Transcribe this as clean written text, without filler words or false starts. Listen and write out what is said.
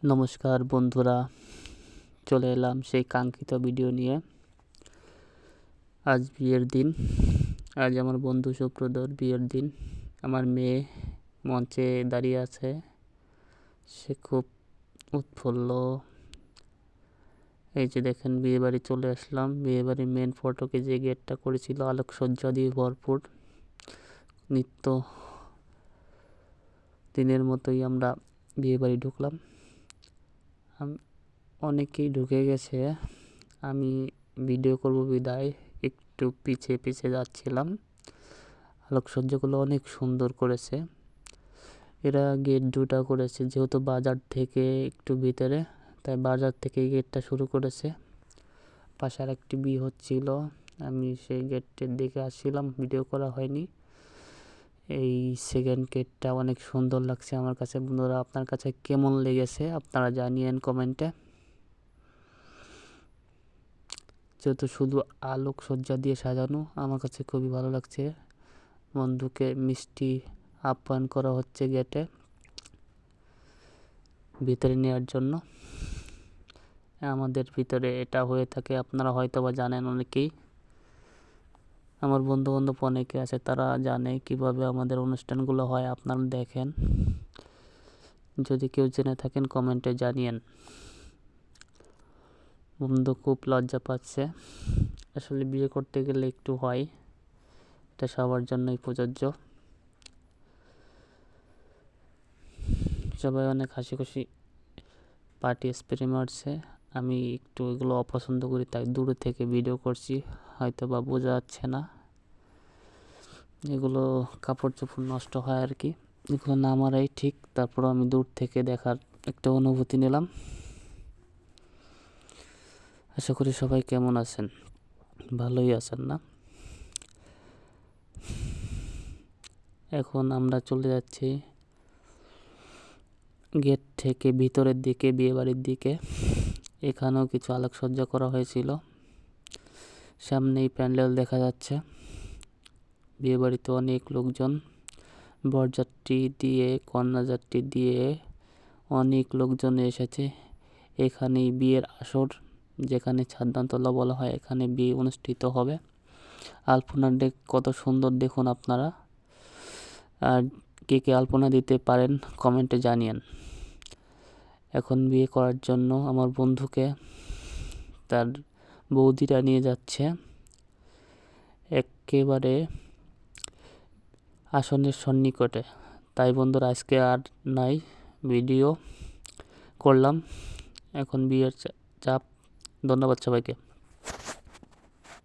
নমস্কার বন্ধুরা, চলে এলাম সেই কাঙ্ক্ষিত ভিডিও নিয়ে। আজ বিয়ের দিন। আজ আমার বন্ধু সুব্রতর বিয়ের দিন। আমার মেয়ে মঞ্চে দাঁড়িয়ে আছে, সে খুব উৎফুল্ল। এই যে দেখেন, বিয়ে বাড়ি চলে আসলাম। বিয়ে বাড়ির মেন ফটকে যে গেটটা করেছিল আলোকসজ্জা দিয়ে ভরপুর, নিত্য দিনের মতোই আমরা বিয়ে বাড়ি ঢুকলাম। অনেকেই ঢুকে গেছে, আমি ভিডিও করব বিদায় একটু পিছে পিছে যাচ্ছিলাম। আলোকসজ্জাগুলো অনেক সুন্দর করেছে। এরা গেট দুটা করেছে, যেহেতু বাজার থেকে একটু ভিতরে, তাই বাজার থেকে গেটটা শুরু করেছে। পাশে আর একটি বিয়ে হচ্ছিল, আমি সেই গেটের দিকে আসছিলাম, ভিডিও করা হয়নি। এই সেকেন্ড গেটটা অনেক সুন্দর লাগছে আমার কাছে। বন্ধুরা, আপনার কাছে কেমন লেগেছে আপনারা জানিয়েন কমেন্টে। যেহেতু শুধু আলোকসজ্জা দিয়ে সাজানো, আমার কাছে খুবই ভালো লাগছে। বন্ধুকে মিষ্টি আপ্যায়ন করা হচ্ছে গেটে ভিতরে নেওয়ার জন্য। আমাদের ভিতরে এটা হয়ে থাকে, আপনারা হয়তো বা জানেন অনেকেই। আমার বন্ধু বান্ধব অনেকে আছে, তারা জানে কিভাবে আমাদের অনুষ্ঠানগুলো হয়। আপনারা দেখেন, যদি কেউ জেনে থাকেন কমেন্টে জানিয়েন। বন্ধু খুব লজ্জা পাচ্ছে। আসলে বিয়ে করতে গেলে একটু হয়, এটা সবার জন্যই প্রযোজ্য। সবাই অনেক হাসি খুশি পার্টি স্প্রে মারছে। আমি একটু এগুলো অপছন্দ করি, তাই দূরে থেকে ভিডিও করছি, হয়তো বা বোঝা যাচ্ছে না। এগুলো কাপড় চোপড় নষ্ট হয় আর কি, এগুলো না মারাই ঠিক। তারপর আমি দূর থেকে দেখার একটা অনুভূতি নিলাম। আশা করি সবাই কেমন আছেন, ভালোই আছেন না? এখন আমরা চলে যাচ্ছি গেট থেকে ভিতরের দিকে, বিয়ে বাড়ির দিকে। এখানেও কিছু আলোকসজ্জা করা হয়েছিল, সামনেই প্যান্ডেল দেখা যাচ্ছে। বিয়ে বাড়িতে অনেক লোকজন, বরযাত্রী দিয়ে কন্যাযাত্রী দিয়ে অনেক লোকজন এসেছে। এখানেই বিয়ের আসর, যেখানে ছাদনাতলা বলা হয়, এখানে বিয়ে অনুষ্ঠিত হবে। আলপনার ডেক কত সুন্দর দেখুন আপনারা। আর কে কে আলপনা দিতে পারেন কমেন্টে জানিয়েন। এখন বিয়ে করার জন্য আমার বন্ধুকে তার বৌদিরা নিয়ে যাচ্ছে একেবারে আসনের সন্নিকটে। তাই বন্ধুরা, আজকে আর নাই, ভিডিও করলাম। এখন বিয়ের চাপ। ধন্যবাদ সবাইকে।